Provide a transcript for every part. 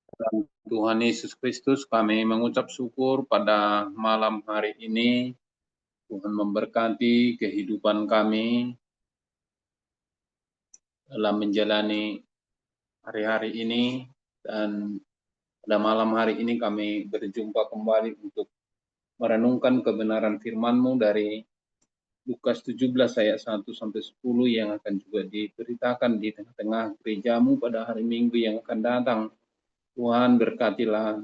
Dalam Tuhan Yesus Kristus, kami mengucap syukur pada malam hari ini. Tuhan memberkati kehidupan kami dalam menjalani hari-hari ini. Dan pada malam hari ini kami berjumpa kembali untuk merenungkan kebenaran firman-Mu dari Lukas 17 ayat 1 sampai 10 yang akan juga diberitakan di tengah-tengah gerejamu pada hari Minggu yang akan datang. Tuhan berkatilah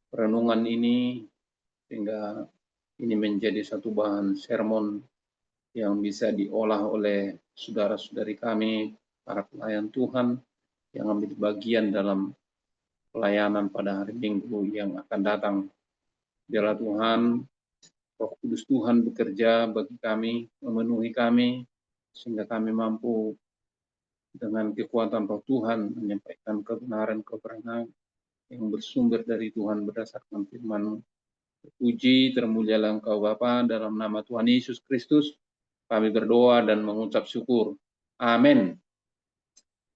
renungan ini sehingga ini menjadi satu bahan sermon yang bisa diolah oleh saudara-saudari kami, para pelayan Tuhan yang ambil bagian dalam pelayanan pada hari Minggu yang akan datang. Biarlah Tuhan, Roh Kudus Tuhan bekerja bagi kami, memenuhi kami, sehingga kami mampu dengan kekuatan Roh Tuhan menyampaikan kebenaran-kebenaran yang bersumber dari Tuhan berdasarkan firman-Mu. Puji termulialah Engkau Bapa, dalam nama Tuhan Yesus Kristus kami berdoa dan mengucap syukur. Amin.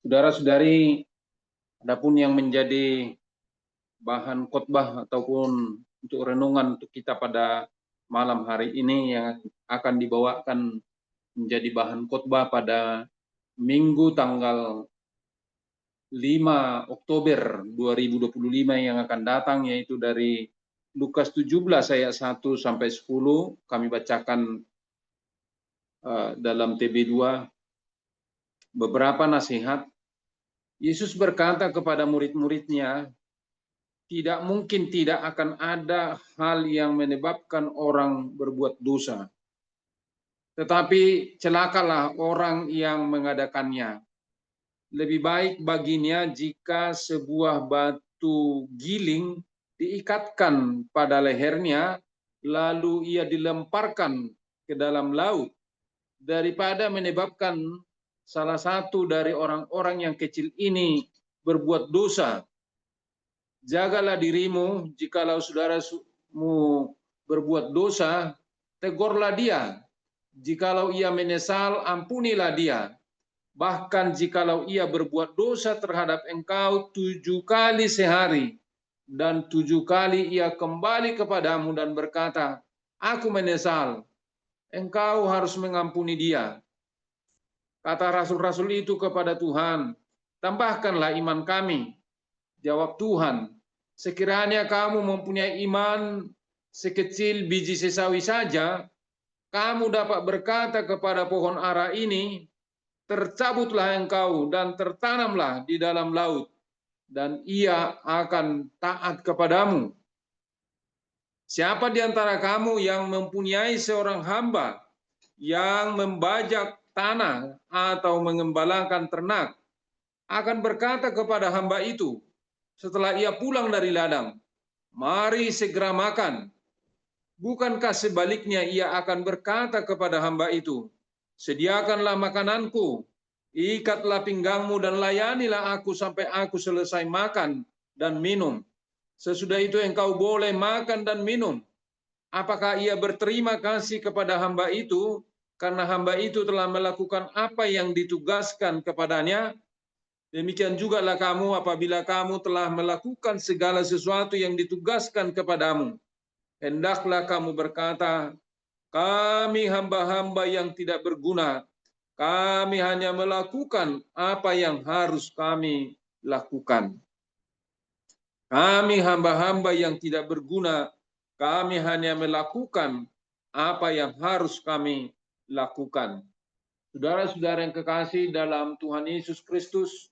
Saudara-saudari, adapun yang menjadi bahan khotbah ataupun untuk renungan untuk kita pada malam hari ini yang akan dibawakan menjadi bahan khotbah pada Minggu tanggal 5 Oktober 2025 yang akan datang, yaitu dari Lukas 17 ayat 1 sampai 10. Kami bacakan dalam TB2 beberapa nasihat. Yesus berkata kepada murid-muridnya, tidak mungkin tidak akan ada hal yang menyebabkan orang berbuat dosa. Tetapi celakalah orang yang mengadakannya. Lebih baik baginya jika sebuah batu giling diikatkan pada lehernya, lalu ia dilemparkan ke dalam laut, daripada menyebabkan salah satu dari orang-orang yang kecil ini berbuat dosa. Jagalah dirimu, jikalau saudaramu berbuat dosa, tegurlah dia. Jikalau ia menyesal, ampunilah dia. Bahkan jikalau ia berbuat dosa terhadap engkau 7 kali sehari, dan 7 kali ia kembali kepadamu dan berkata, aku menyesal, engkau harus mengampuni dia. Kata rasul-rasul itu kepada Tuhan, tambahkanlah iman kami. Jawab Tuhan, sekiranya kamu mempunyai iman sekecil biji sesawi saja, kamu dapat berkata kepada pohon ara ini, tercabutlah engkau dan tertanamlah di dalam laut, dan ia akan taat kepadamu. Siapa di antara kamu yang mempunyai seorang hamba yang membajak tanah atau mengembalakan ternak, akan berkata kepada hamba itu setelah ia pulang dari ladang, mari segera makan. Bukankah sebaliknya ia akan berkata kepada hamba itu, sediakanlah makananku, ikatlah pinggangmu dan layanilah aku sampai aku selesai makan dan minum. Sesudah itu engkau boleh makan dan minum. Apakah ia berterima kasih kepada hamba itu karena hamba itu telah melakukan apa yang ditugaskan kepadanya? Demikian jugalah kamu apabila kamu telah melakukan segala sesuatu yang ditugaskan kepadamu. Hendaklah kamu berkata, kami hamba-hamba yang tidak berguna. Kami hanya melakukan apa yang harus kami lakukan. Kami hamba-hamba yang tidak berguna. Kami hanya melakukan apa yang harus kami lakukan. Saudara-saudara yang kekasih dalam Tuhan Yesus Kristus,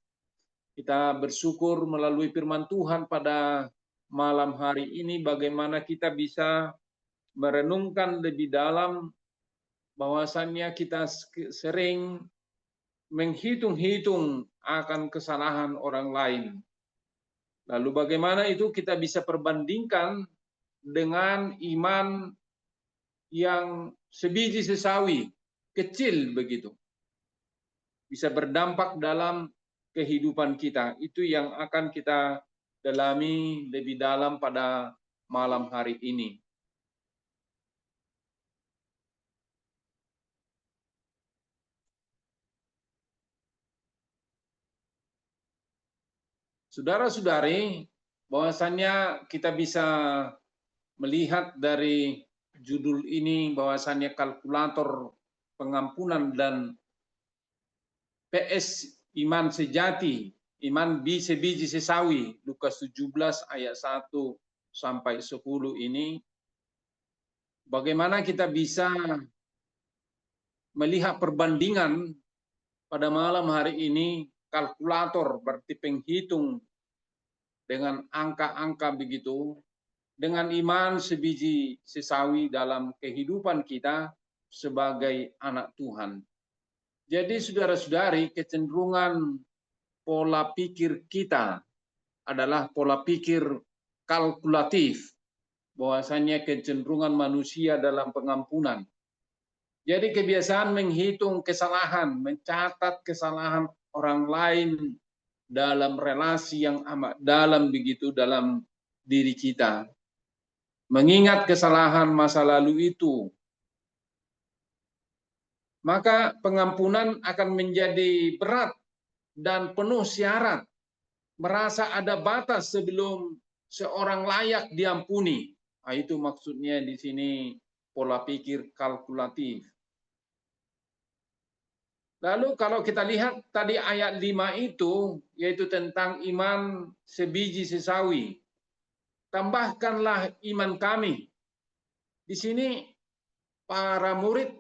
kita bersyukur melalui firman Tuhan pada malam hari ini bagaimana kita bisa merenungkan lebih dalam bahwasannya kita sering menghitung-hitung akan kesalahan orang lain. Lalu bagaimana itu kita bisa perbandingkan dengan iman yang sebiji sesawi, kecil begitu. Bisa berdampak dalam kehidupan kita. Itu yang akan kita dalami lebih dalam pada malam hari ini. Saudara-saudari, bahwasannya kita bisa melihat dari judul ini bahwasannya kalkulator pengampunan dan PS iman sejati, iman sebiji sesawi, Lukas 17 ayat 1 sampai 10 ini, bagaimana kita bisa melihat perbandingan pada malam hari ini, kalkulator berarti penghitung dengan angka-angka begitu, dengan iman sebiji sesawi dalam kehidupan kita sebagai anak Tuhan. Jadi saudara-saudari, kecenderungan pola pikir kita adalah pola pikir kalkulatif, bahwasanya kecenderungan manusia dalam pengampunan. Jadi kebiasaan menghitung kesalahan, mencatat kesalahan orang lain dalam relasi yang amat dalam begitu dalam diri kita. Mengingat kesalahan masa lalu itu, maka pengampunan akan menjadi berat dan penuh syarat. Merasa ada batas sebelum seorang layak diampuni. Nah, itu maksudnya di sini pola pikir kalkulatif. Lalu kalau kita lihat tadi ayat 5 itu, yaitu tentang iman sebiji sesawi. Tambahkanlah iman kami. Di sini para murid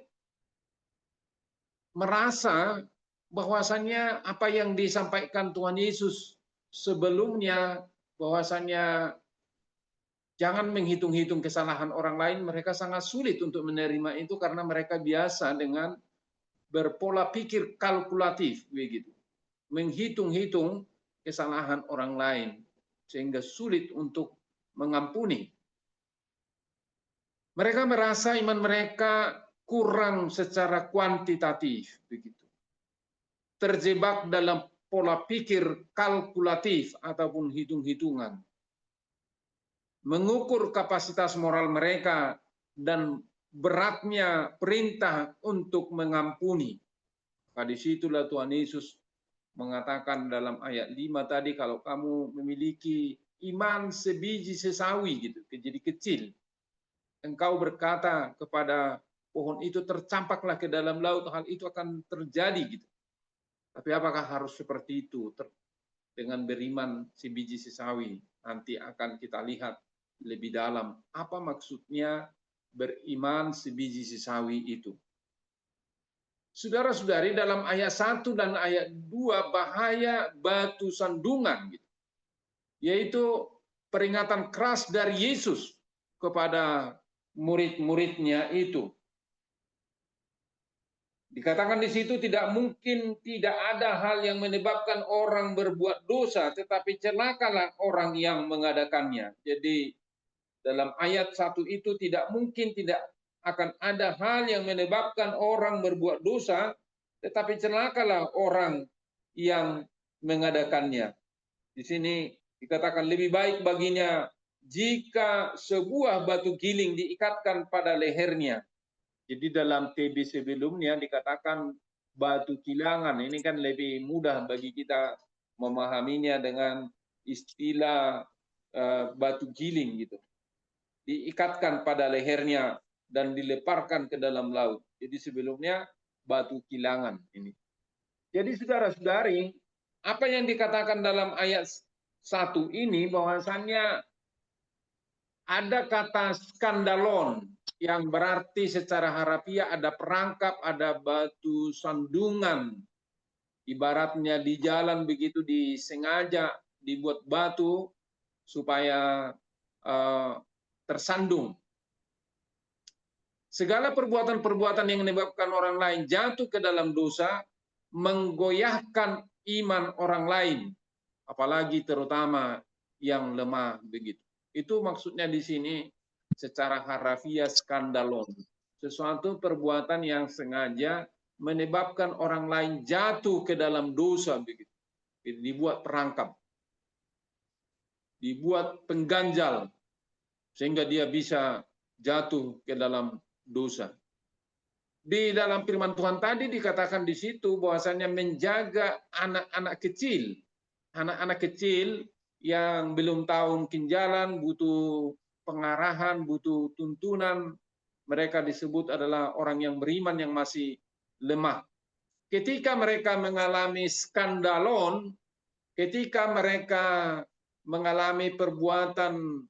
merasa bahwasannya apa yang disampaikan Tuhan Yesus sebelumnya, bahwasannya jangan menghitung-hitung kesalahan orang lain, mereka sangat sulit untuk menerima itu karena mereka biasa dengan berpola pikir kalkulatif begitu. Menghitung-hitung kesalahan orang lain sehingga sulit untuk mengampuni. Mereka merasa iman mereka kurang secara kuantitatif begitu. Terjebak dalam pola pikir kalkulatif ataupun hitung-hitungan. Mengukur kapasitas moral mereka dan beratnya perintah untuk mengampuni. Nah, disitulah Tuhan Yesus mengatakan dalam ayat 5 tadi, kalau kamu memiliki iman sebiji sesawi gitu, jadi kecil, engkau berkata kepada pohon itu tercampaklah ke dalam laut, hal itu akan terjadi gitu. Tapi apakah harus seperti itu? Dengan beriman sebiji sesawi, nanti akan kita lihat lebih dalam apa maksudnya beriman sebiji sesawi itu. Saudara-saudari, dalam ayat 1 dan ayat 2 bahaya batu sandungan gitu. Yaitu peringatan keras dari Yesus kepada murid-muridnya itu. Dikatakan di situ tidak mungkin tidak ada hal yang menyebabkan orang berbuat dosa, tetapi celakalah orang yang mengadakannya. Jadi dalam ayat 1 itu tidak mungkin tidak akan ada hal yang menyebabkan orang berbuat dosa, tetapi celakalah orang yang mengadakannya. Di sini dikatakan lebih baik baginya jika sebuah batu giling diikatkan pada lehernya. Jadi dalam TB sebelumnya dikatakan batu kilangan. Ini kan lebih mudah bagi kita memahaminya dengan istilah batu giling gitu. Diikatkan pada lehernya dan dileparkan ke dalam laut. Jadi sebelumnya batu kilangan ini. Jadi saudara-saudari, apa yang dikatakan dalam ayat 1 ini bahwasannya ada kata skandalon yang berarti secara harafiah ada perangkap, ada batu sandungan. Ibaratnya di jalan begitu disengaja dibuat batu supaya tersandung. Segala perbuatan-perbuatan yang menyebabkan orang lain jatuh ke dalam dosa menggoyahkan iman orang lain, apalagi terutama yang lemah begitu. Itu maksudnya di sini secara harafiah skandalon. Sesuatu perbuatan yang sengaja menyebabkan orang lain jatuh ke dalam dosa begitu. Dibuat perangkap. Dibuat pengganjal sehingga dia bisa jatuh ke dalam dosa. Di dalam firman Tuhan tadi dikatakan di situ bahwasanya menjaga anak-anak kecil. Anak-anak kecil yang belum tahu mungkin jalan, butuh pengarahan, butuh tuntunan. Mereka disebut adalah orang yang beriman yang masih lemah. Ketika mereka mengalami skandalon, ketika mereka mengalami perbuatan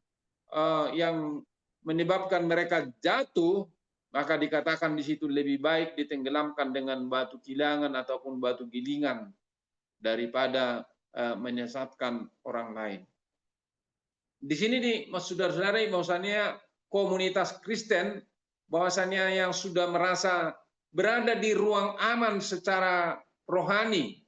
yang menyebabkan mereka jatuh, maka dikatakan di situ lebih baik ditenggelamkan dengan batu kilangan ataupun batu gilingan daripada menyesatkan orang lain. Di sini nih, mas saudara-saudari, bahwasannya komunitas Kristen, bahwasannya yang sudah merasa berada di ruang aman secara rohani,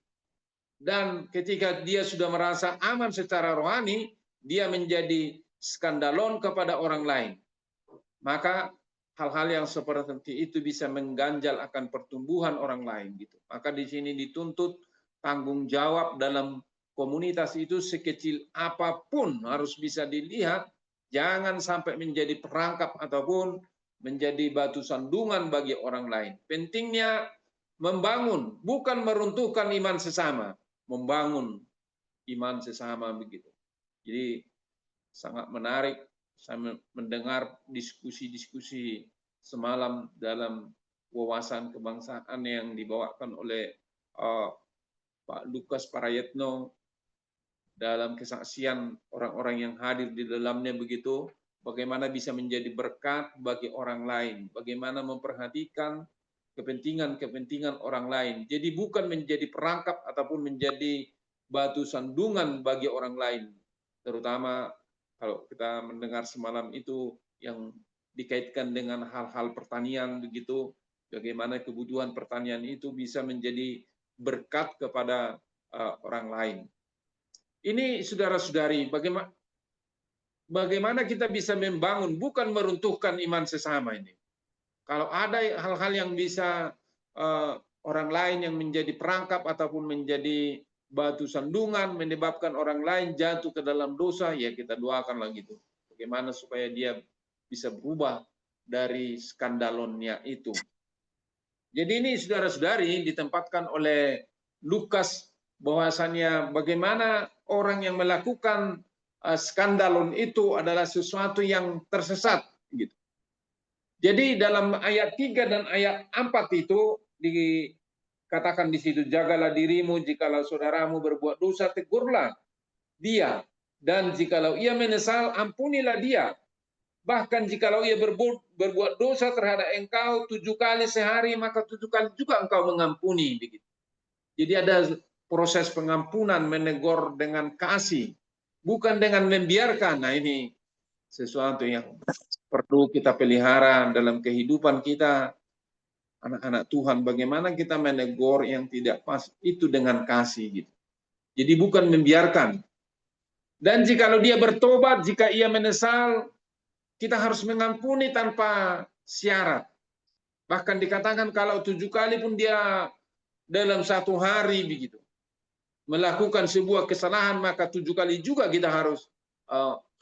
dan ketika dia sudah merasa aman secara rohani, dia menjadi skandalon kepada orang lain. Maka hal-hal yang seperti itu bisa mengganjal akan pertumbuhan orang lain gitu. Maka di sini dituntut tanggung jawab dalam komunitas itu sekecil apapun harus bisa dilihat, jangan sampai menjadi perangkap ataupun menjadi batu sandungan bagi orang lain. Pentingnya membangun, bukan meruntuhkan iman sesama, membangun iman sesama begitu. Jadi sangat menarik saya mendengar diskusi-diskusi semalam dalam wawasan kebangsaan yang dibawakan oleh Pak Lukas Parayetno dalam kesaksian orang-orang yang hadir di dalamnya begitu, bagaimana bisa menjadi berkat bagi orang lain, bagaimana memperhatikan kepentingan-kepentingan orang lain. Jadi bukan menjadi perangkap ataupun menjadi batu sandungan bagi orang lain. Terutama kalau kita mendengar semalam itu yang dikaitkan dengan hal-hal pertanian begitu, bagaimana kebutuhan pertanian itu bisa menjadi berkat kepada orang lain. Ini saudara-saudari, bagaimana kita bisa membangun, bukan meruntuhkan iman sesama ini. Kalau ada hal-hal yang bisa orang lain yang menjadi perangkap ataupun menjadi batu sandungan, menyebabkan orang lain jatuh ke dalam dosa, ya kita doakanlah gitu. Bagaimana supaya dia bisa berubah dari skandalonnya itu. Jadi ini saudara-saudari ditempatkan oleh Lukas bahwasannya bagaimana orang yang melakukan skandalon itu adalah sesuatu yang tersesat gitu. Jadi dalam ayat 3 dan ayat 4 itu dikatakan di situ, jagalah dirimu jikalau saudaramu berbuat dosa, tegurlah dia, dan jikalau ia menyesal, ampunilah dia. Bahkan jikalau ia berbuat dosa terhadap engkau 7 kali sehari, maka 7 kali juga engkau mengampuni. Begitu. Jadi ada proses pengampunan, menegur dengan kasih, bukan dengan membiarkan. Nah ini sesuatu yang perlu kita pelihara dalam kehidupan kita, anak-anak Tuhan. Bagaimana kita menegur yang tidak pas itu dengan kasih gitu. Jadi bukan membiarkan. Dan jikalau dia bertobat, jika ia menyesal, kita harus mengampuni tanpa syarat. Bahkan dikatakan kalau 7 kali pun dia dalam 1 hari begitu melakukan sebuah kesalahan, maka 7 kali juga kita harus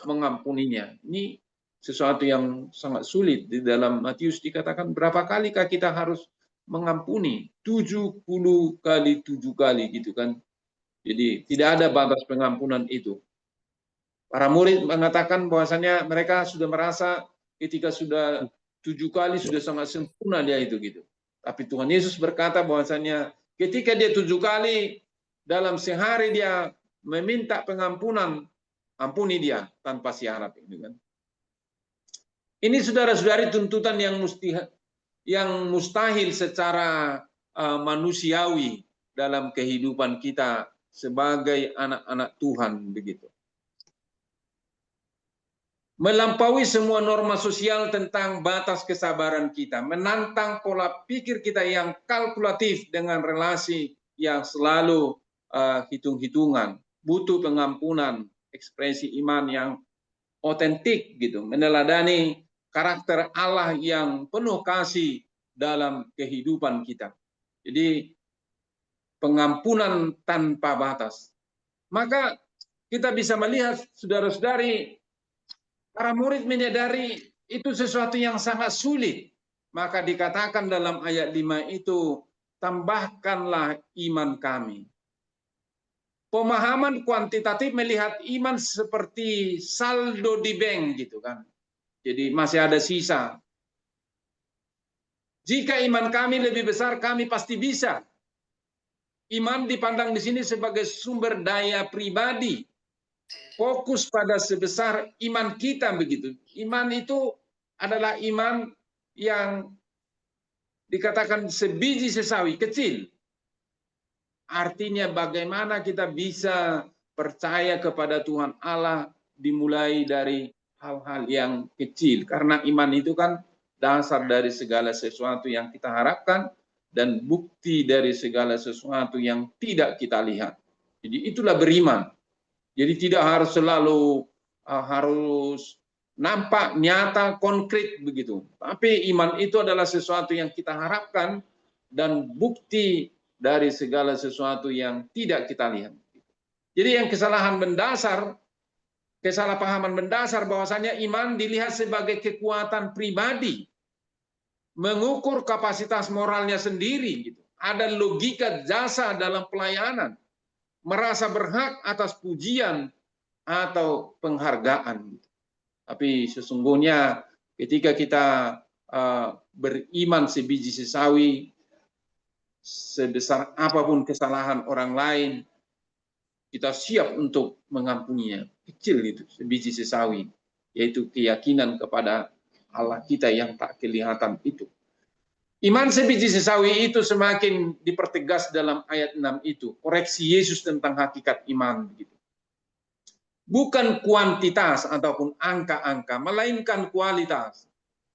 mengampuninya. Ini sesuatu yang sangat sulit. Di dalam Matius dikatakan berapa kalikah kita harus mengampuni? 70 kali 7 kali gitu kan. Jadi tidak ada batas pengampunan itu. Para murid mengatakan bahwasannya mereka sudah merasa ketika sudah 7 kali sudah sangat sempurna dia itu gitu. Tapi Tuhan Yesus berkata bahwasannya ketika dia 7 kali dalam sehari dia meminta pengampunan, ampuni dia tanpa syarat itu kan. Ini saudara-saudari tuntutan yang mustahil secara manusiawi dalam kehidupan kita sebagai anak-anak Tuhan begitu. Melampaui semua norma sosial tentang batas kesabaran kita, menantang pola pikir kita yang kalkulatif dengan relasi yang selalu hitung-hitungan, butuh pengampunan, ekspresi iman yang otentik gitu, meneladani karakter Allah yang penuh kasih dalam kehidupan kita. Jadi pengampunan tanpa batas. Maka kita bisa melihat saudara-saudari, para murid menyadari itu sesuatu yang sangat sulit. Maka dikatakan dalam ayat 5 itu, tambahkanlah iman kami. Pemahaman kuantitatif melihat iman seperti saldo di bank gitu kan. Jadi masih ada sisa. Jika iman kami lebih besar, kami pasti bisa. Iman dipandang di sini sebagai sumber daya pribadi. Fokus pada sebesar iman kita begitu. Iman itu adalah iman yang dikatakan sebiji sesawi, kecil. Artinya bagaimana kita bisa percaya kepada Tuhan Allah dimulai dari hal-hal yang kecil. Karena iman itu kan dasar dari segala sesuatu yang kita harapkan dan bukti dari segala sesuatu yang tidak kita lihat. Jadi itulah beriman. Jadi tidak harus selalu harus nampak, nyata, konkret begitu. Tapi iman itu adalah sesuatu yang kita harapkan dan bukti dari segala sesuatu yang tidak kita lihat. Jadi yang kesalahpahaman mendasar bahwasanya iman dilihat sebagai kekuatan pribadi, mengukur kapasitas moralnya sendiri. Gitu. Ada logika jasa dalam pelayanan, merasa berhak atas pujian atau penghargaan. Tapi sesungguhnya ketika kita beriman sebiji sesawi, sebesar apapun kesalahan orang lain, kita siap untuk mengampuninya. Kecil itu, sebiji sesawi, yaitu keyakinan kepada Allah kita yang tak kelihatan itu. Iman sebiji sesawi itu semakin dipertegas dalam ayat 6 itu. Koreksi Yesus tentang hakikat iman. Bukan kuantitas ataupun angka-angka, melainkan kualitas.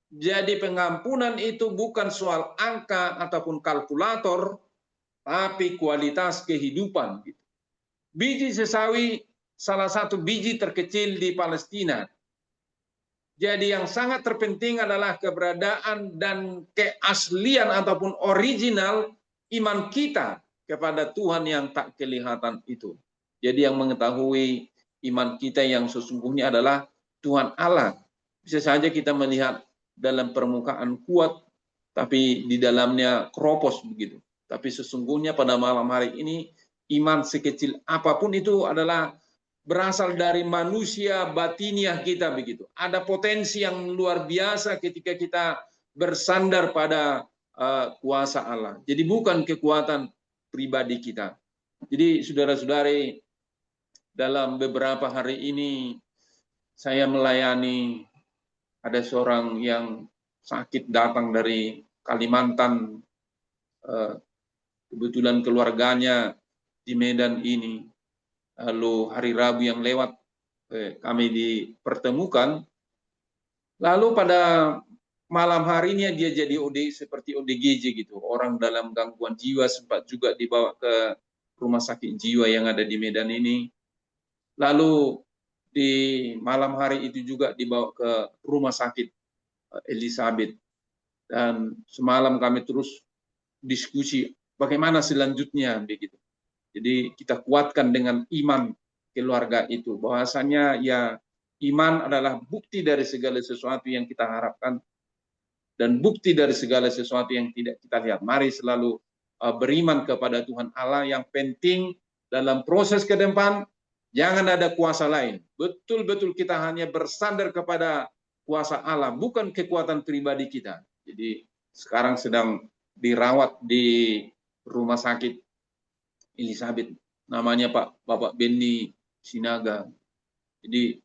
Jadi pengampunan itu bukan soal angka ataupun kalkulator, tapi kualitas kehidupan. Biji sesawi salah satu biji terkecil di Palestina. Jadi yang sangat terpenting adalah keberadaan dan keaslian ataupun original iman kita kepada Tuhan yang tak kelihatan itu. Jadi yang mengetahui iman kita yang sesungguhnya adalah Tuhan Allah. Bisa saja kita melihat dalam permukaan kuat, tapi di dalamnya keropos begitu. Tapi sesungguhnya pada malam hari ini, iman sekecil apapun itu adalah berasal dari manusia batiniah kita begitu. Ada potensi yang luar biasa ketika kita bersandar pada kuasa Allah. Jadi bukan kekuatan pribadi kita. Jadi saudara-saudari, dalam beberapa hari ini saya melayani, ada seorang yang sakit datang dari Kalimantan, kebetulan keluarganya di Medan ini. Lalu hari Rabu yang lewat kami dipertemukan. Lalu pada malam harinya dia jadi seperti ODGJ gitu. Orang dalam gangguan jiwa sempat juga dibawa ke rumah sakit jiwa yang ada di Medan ini. Lalu di malam hari itu juga dibawa ke rumah sakit Elizabeth. Dan semalam kami terus diskusi bagaimana selanjutnya begitu. Jadi kita kuatkan dengan iman keluarga itu. Bahwasanya ya iman adalah bukti dari segala sesuatu yang kita harapkan dan bukti dari segala sesuatu yang tidak kita lihat. Mari selalu beriman kepada Tuhan Allah. Yang penting dalam proses ke depan jangan ada kuasa lain. Betul-betul kita hanya bersandar kepada kuasa Allah, bukan kekuatan pribadi kita. Jadi sekarang sedang dirawat di rumah sakit Elizabeth, namanya Bapak Benny Sinaga. Jadi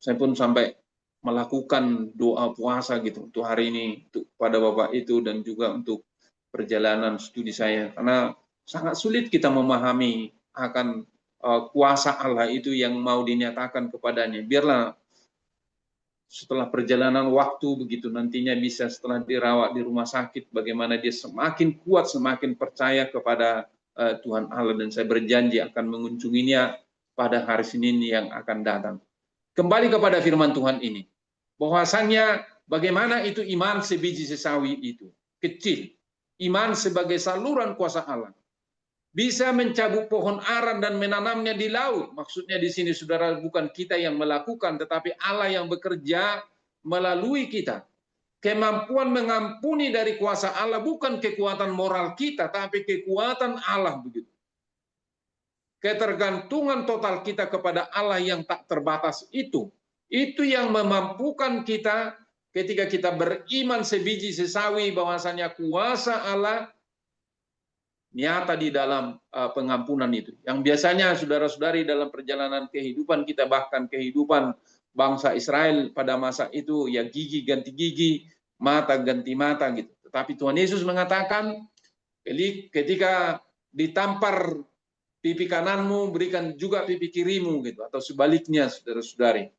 saya pun sampai melakukan doa puasa gitu untuk hari ini, untuk pada Bapak itu dan juga untuk perjalanan studi saya, karena sangat sulit kita memahami akan kuasa Allah itu yang mau dinyatakan kepadanya. Biarlah setelah perjalanan waktu begitu nantinya bisa setelah dirawat di rumah sakit, bagaimana dia semakin kuat, semakin percaya kepada Tuhan Allah, dan saya berjanji akan mengunjunginya pada hari Senin yang akan datang. Kembali kepada firman Tuhan ini, bahwasannya bagaimana itu iman sebiji sesawi itu, kecil. Iman sebagai saluran kuasa Allah. Bisa mencabut pohon aren dan menanamnya di laut. Maksudnya di sini saudara, bukan kita yang melakukan, tetapi Allah yang bekerja melalui kita. Kemampuan mengampuni dari kuasa Allah bukan kekuatan moral kita, tapi kekuatan Allah begitu. ketergantungan total kita kepada Allah yang tak terbatas itu yang memampukan kita ketika kita beriman sebiji sesawi bahwasanya kuasa Allah nyata di dalam pengampunan itu. Yang biasanya saudara-saudari dalam perjalanan kehidupan kita, bahkan kehidupan bangsa Israel pada masa itu, ya gigi ganti gigi, mata ganti mata gitu. Tetapi Tuhan Yesus mengatakan, ketika ditampar pipi kananmu, berikan juga pipi kirimu gitu, atau sebaliknya saudara-saudari.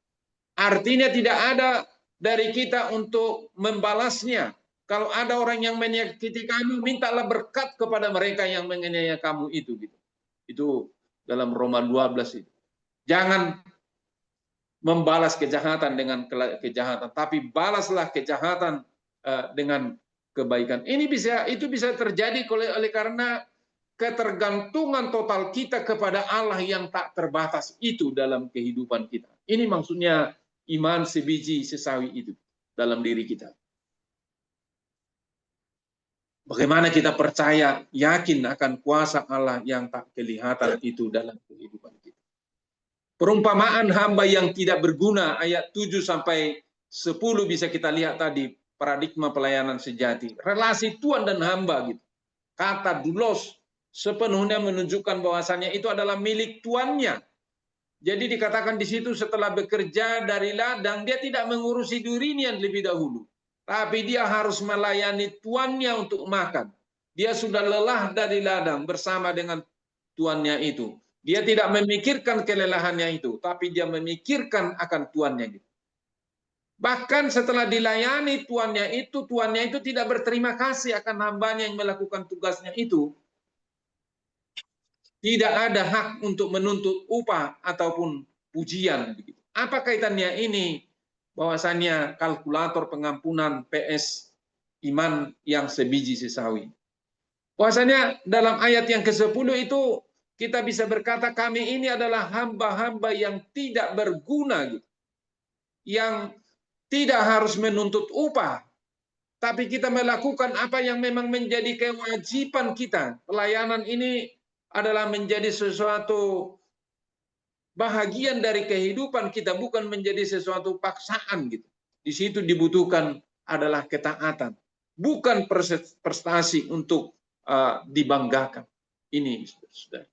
Artinya tidak ada dari kita untuk membalasnya. Kalau ada orang yang menyakiti kamu, mintalah berkat kepada mereka yang menganiaya kamu itu gitu. Itu dalam Roma 12 itu. Jangan membalas kejahatan dengan kejahatan, tapi balaslah kejahatan dengan kebaikan. Itu bisa terjadi oleh karena ketergantungan total kita kepada Allah yang tak terbatas itu dalam kehidupan kita. Ini maksudnya iman sebiji sesawi itu dalam diri kita. Bagaimana kita percaya, yakin akan kuasa Allah yang tak kelihatan itu dalam kehidupan kita. Perumpamaan hamba yang tidak berguna, ayat 7 sampai 10 bisa kita lihat tadi, paradigma pelayanan sejati. Relasi Tuhan dan hamba gitu. Kata doulos sepenuhnya menunjukkan bahwasannya itu adalah milik tuannya. Jadi dikatakan di situ setelah bekerja dari ladang, dia tidak mengurusi dirinya lebih dahulu. Tapi dia harus melayani tuannya untuk makan. Dia sudah lelah dari ladang bersama dengan tuannya itu. Dia tidak memikirkan kelelahannya itu, tapi dia memikirkan akan tuannya. Bahkan setelah dilayani tuannya itu tidak berterima kasih akan hambanya yang melakukan tugasnya itu. Tidak ada hak untuk menuntut upah ataupun pujian. Apa kaitannya ini? Bahwasannya kalkulator pengampunan PS iman yang sebiji sesawi. Bahwasanya dalam ayat yang ke-10 itu kita bisa berkata kami ini adalah hamba-hamba yang tidak berguna, yang tidak harus menuntut upah, tapi kita melakukan apa yang memang menjadi kewajiban kita. Pelayanan ini adalah menjadi sesuatu bahagian dari kehidupan kita, bukan menjadi sesuatu paksaan gitu. Di situ dibutuhkan adalah ketaatan, bukan prestasi untuk dibanggakan. Ini sudah.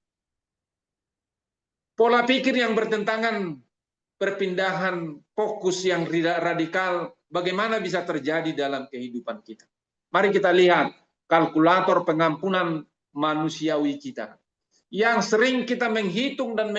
Pola pikir yang bertentangan, perpindahan fokus yang radikal, bagaimana bisa terjadi dalam kehidupan kita. Mari kita lihat kalkulator pengampunan manusiawi kita. Yang sering kita menghitung dan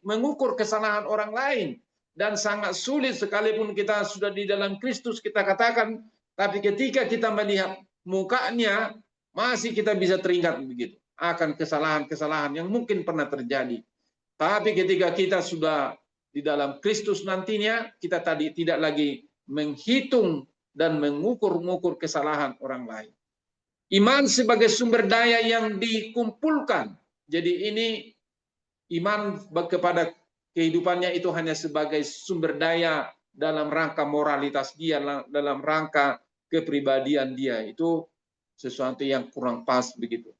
mengukur kesalahan orang lain. Dan sangat sulit sekalipun kita sudah di dalam Kristus kita katakan, tapi ketika kita melihat mukanya, masih kita bisa teringat begitu akan kesalahan-kesalahan yang mungkin pernah terjadi. Tapi ketika kita sudah di dalam Kristus nantinya, kita tadi tidak lagi menghitung dan mengukur-ngukur kesalahan orang lain. Iman sebagai sumber daya yang dikumpulkan. Jadi ini iman kepada kehidupannya itu hanya sebagai sumber daya dalam rangka moralitas dia, dalam rangka kepribadian dia. Itu sesuatu yang kurang pas begitu.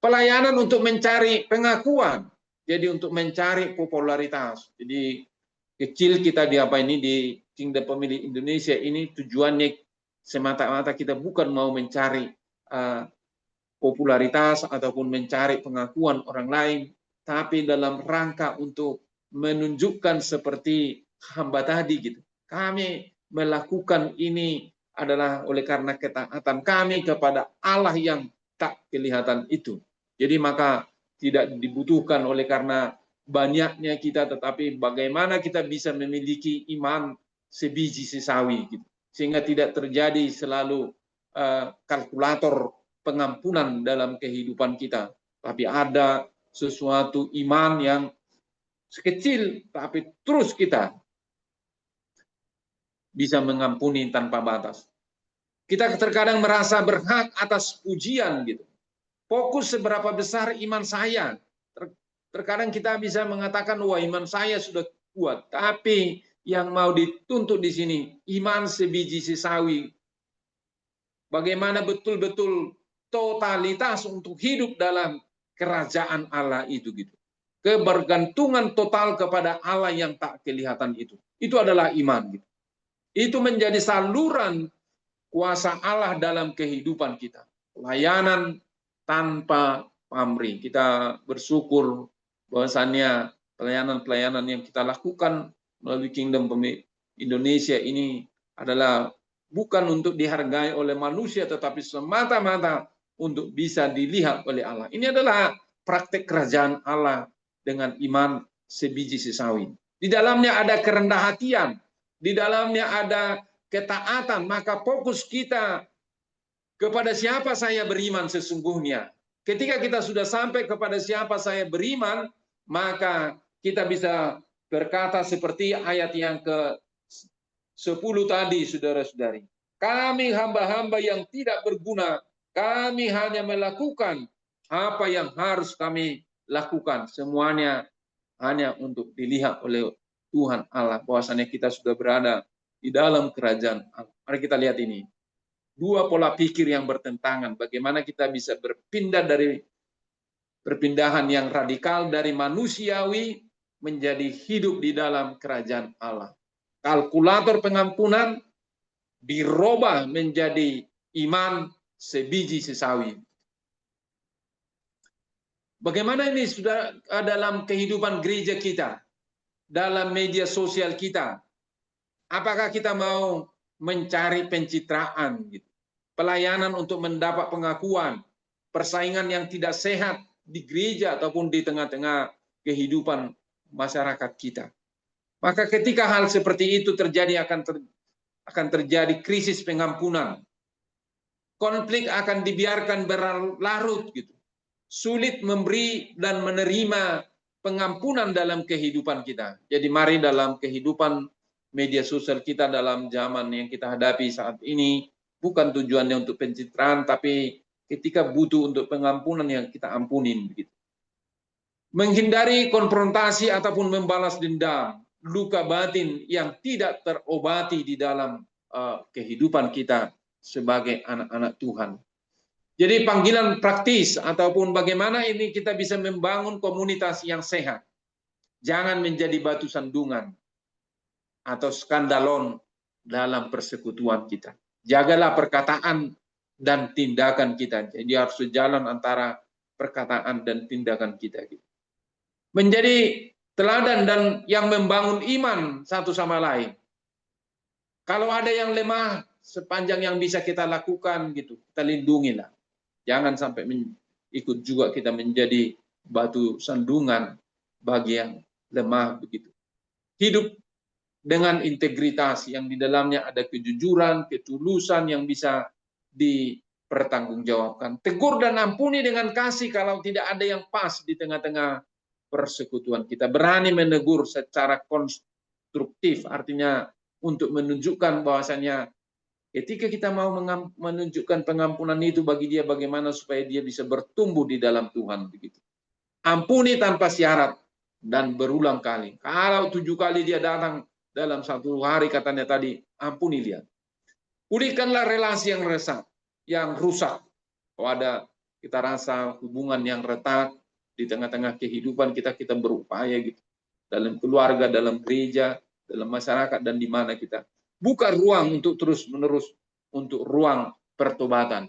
Pelayanan untuk mencari pengakuan. Jadi untuk mencari popularitas. Jadi kecil kita di apa ini di Kingdom Pemilih Indonesia ini tujuannya semata-mata kita bukan mau mencari popularitas ataupun mencari pengakuan orang lain, tapi dalam rangka untuk menunjukkan seperti hamba tadi gitu. Kami melakukan ini adalah oleh karena ketaatan kami kepada Allah yang tak kelihatan itu. Jadi maka tidak dibutuhkan oleh karena banyaknya kita, tetapi bagaimana kita bisa memiliki iman sebiji sesawi gitu. Sehingga tidak terjadi selalu kalkulator pengampunan dalam kehidupan kita, tapi ada sesuatu iman yang sekecil tapi terus kita bisa mengampuni tanpa batas. Kita terkadang merasa berhak atas pujian gitu. Fokus seberapa besar iman saya. Terkadang kita bisa mengatakan wah iman saya sudah kuat, tapi yang mau dituntut di sini iman sebiji sesawi. Bagaimana betul-betul totalitas untuk hidup dalam kerajaan Allah itu gitu. kebergantungan total kepada Allah yang tak kelihatan itu. Itu adalah iman. Itu menjadi saluran kuasa Allah dalam kehidupan kita. Pelayanan tanpa pamrih. Kita bersyukur bahwasannya pelayanan-pelayanan yang kita lakukan melalui Kingdom Indonesia ini adalah bukan untuk dihargai oleh manusia, tetapi semata-mata untuk bisa dilihat oleh Allah. Ini adalah praktek kerajaan Allah dengan iman sebiji sesawi. Di dalamnya ada kerendahan hatian, di dalamnya ada ketaatan, maka fokus kita kepada siapa saya beriman sesungguhnya. Ketika kita sudah sampai kepada siapa saya beriman, maka kita bisa berkata seperti ayat yang ke-10 tadi, saudara-saudari. Kami hamba-hamba yang tidak berguna, kami hanya melakukan apa yang harus kami lakukan. Semuanya hanya untuk dilihat oleh Tuhan Allah, bahwasanya kita sudah berada di dalam kerajaan Allah. Mari kita lihat ini. Dua pola pikir yang bertentangan. Bagaimana kita bisa berpindah dari perpindahan yang radikal dari manusiawi menjadi hidup di dalam kerajaan Allah. Kalkulator pengampunan dirubah menjadi iman sebiji sesawi. Bagaimana ini sudah dalam kehidupan gereja kita, dalam media sosial kita? Apakah kita mau mencari pencitraan, gitu, pelayanan untuk mendapat pengakuan, persaingan yang tidak sehat di gereja ataupun di tengah-tengah kehidupan masyarakat kita? Maka ketika hal seperti itu terjadi, akan terjadi krisis pengampunan. Konflik akan dibiarkan berlarut, gitu. Sulit memberi dan menerima pengampunan dalam kehidupan kita. Jadi mari dalam kehidupan media sosial kita dalam zaman yang kita hadapi saat ini, bukan tujuannya untuk pencitraan, tapi ketika butuh untuk pengampunan yang kita ampunin. Begitu. Menghindari konfrontasi ataupun membalas dendam, luka batin yang tidak terobati di dalam kehidupan kita sebagai anak-anak Tuhan. Jadi panggilan praktis ataupun bagaimana ini kita bisa membangun komunitas yang sehat. Jangan menjadi batu sandungan atau skandalon dalam persekutuan kita. Jagalah perkataan dan tindakan kita. Jadi harus sejalan antara perkataan dan tindakan kita. Menjadi teladan dan yang membangun iman satu sama lain. Kalau ada yang lemah, sepanjang yang bisa kita lakukan, gitu, kita lindungilah. Jangan sampai ikut juga kita menjadi batu sandungan bagi yang lemah, begitu. Hidup dengan integritas yang di dalamnya ada kejujuran, ketulusan yang bisa dipertanggungjawabkan. Tegur dan ampuni dengan kasih kalau tidak ada yang pas di tengah-tengah persekutuan kita. Berani menegur secara konstruktif, artinya untuk menunjukkan bahwasannya ketika kita mau menunjukkan pengampunan itu bagi dia, bagaimana supaya dia bisa bertumbuh di dalam Tuhan. Begitu. Ampuni tanpa syarat dan berulang kali. Kalau 7 kali dia datang dalam 1 hari, katanya tadi, ampuni dia. Pulihkanlah relasi yang rusak. Kalau ada kita rasa hubungan yang retak di tengah-tengah kehidupan kita berupaya, gitu, dalam keluarga, dalam gereja, dalam masyarakat, dan di mana kita buka ruang untuk terus-menerus untuk ruang pertobatan.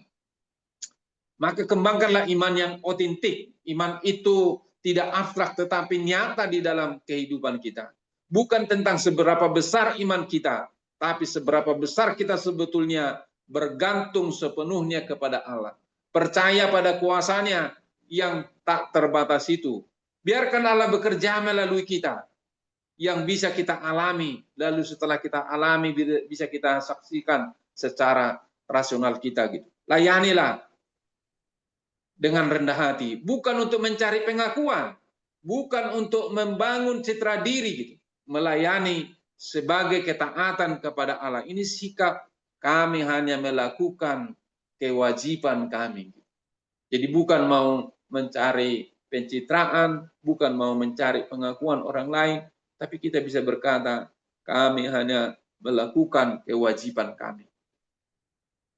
Maka kembangkanlah iman yang otentik. Iman itu tidak abstrak tetapi nyata di dalam kehidupan kita. Bukan tentang seberapa besar iman kita, tapi seberapa besar kita sebetulnya bergantung sepenuhnya kepada Allah. Percaya pada kuasanya yang tak terbatas itu. Biarkan Allah bekerja melalui kita, yang bisa kita alami, lalu setelah kita alami bisa kita saksikan secara rasional kita, gitu. Layanilah dengan rendah hati, bukan untuk mencari pengakuan, bukan untuk membangun citra diri, gitu. Melayani sebagai ketaatan kepada Allah. Ini sikap kami hanya melakukan kewajiban kami. Jadi bukan mau mencari pencitraan, bukan mau mencari pengakuan orang lain, tapi kita bisa berkata, kami hanya melakukan kewajiban kami.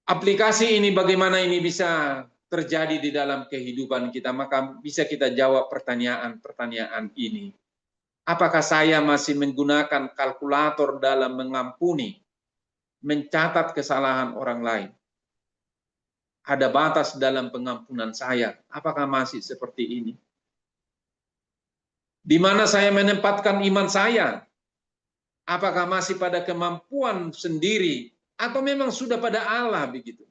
Aplikasi ini bagaimana ini bisa terjadi di dalam kehidupan kita, maka bisa kita jawab pertanyaan-pertanyaan ini. Apakah saya masih menggunakan kalkulator dalam mengampuni, mencatat kesalahan orang lain? Ada batas dalam pengampunan saya. Apakah masih seperti ini? Di mana saya menempatkan iman saya? Apakah masih pada kemampuan sendiri atau memang sudah pada Allah begitu?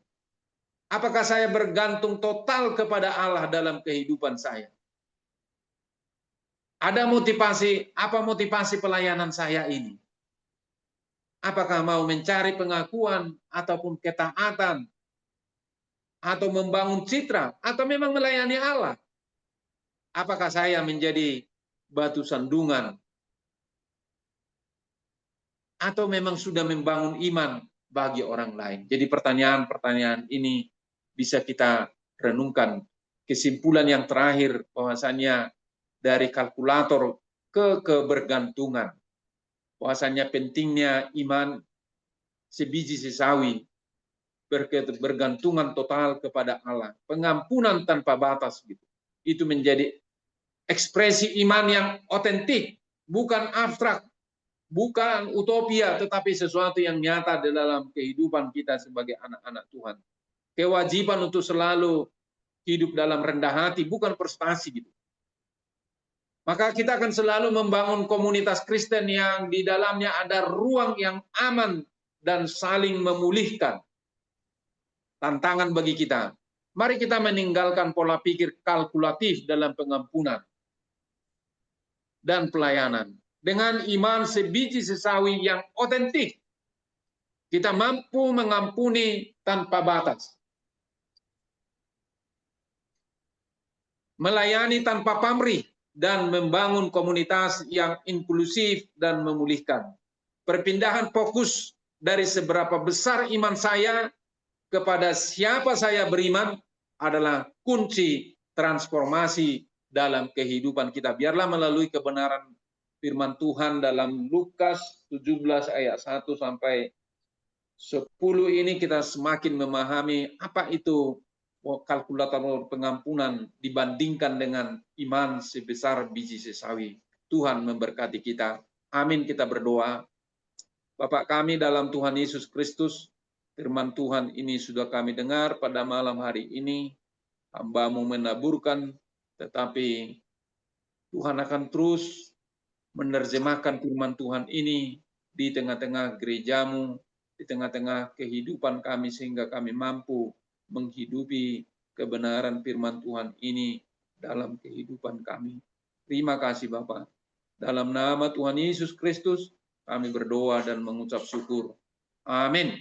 Apakah saya bergantung total kepada Allah dalam kehidupan saya? Ada motivasi, apa motivasi pelayanan saya ini? Apakah mau mencari pengakuan ataupun ketaatan atau membangun citra atau memang melayani Allah? Apakah saya menjadi batu sandungan atau memang sudah membangun iman bagi orang lain? Jadi pertanyaan-pertanyaan ini bisa kita renungkan. Kesimpulan yang terakhir bahwasannya dari kalkulator ke kebergantungan. Bahwasannya pentingnya iman sebiji sesawi, bergantungan total kepada Allah. Pengampunan tanpa batas gitu. Itu menjadi ekspresi iman yang otentik, bukan abstrak, bukan utopia, tetapi sesuatu yang nyata di dalam kehidupan kita sebagai anak-anak Tuhan. Kewajiban untuk selalu hidup dalam rendah hati, bukan prestasi gitu. Maka kita akan selalu membangun komunitas Kristen yang di dalamnya ada ruang yang aman dan saling memulihkan. Tantangan bagi kita. Mari kita meninggalkan pola pikir kalkulatif dalam pengampunan dan pelayanan. Dengan iman sebiji sesawi yang otentik, kita mampu mengampuni tanpa batas. Melayani tanpa pamrih dan membangun komunitas yang inklusif dan memulihkan. Perpindahan fokus dari seberapa besar iman saya kepada siapa saya beriman adalah kunci transformasi dalam kehidupan kita. Biarlah melalui kebenaran firman Tuhan dalam Lukas 17 ayat 1 sampai 10 ini kita semakin memahami apa itu kalkulator pengampunan dibandingkan dengan iman sebesar biji sesawi. Tuhan memberkati kita. Amin, kita berdoa. Bapak kami dalam Tuhan Yesus Kristus, firman Tuhan ini sudah kami dengar pada malam hari ini. Hamba-Mu menaburkan, tetapi Tuhan akan terus menerjemahkan firman Tuhan ini di tengah-tengah gereja-Mu, di tengah-tengah kehidupan kami, sehingga kami mampu menghidupi kebenaran firman Tuhan ini dalam kehidupan kami. Terima kasih Bapak. Dalam nama Tuhan Yesus Kristus, kami berdoa dan mengucap syukur. Amin.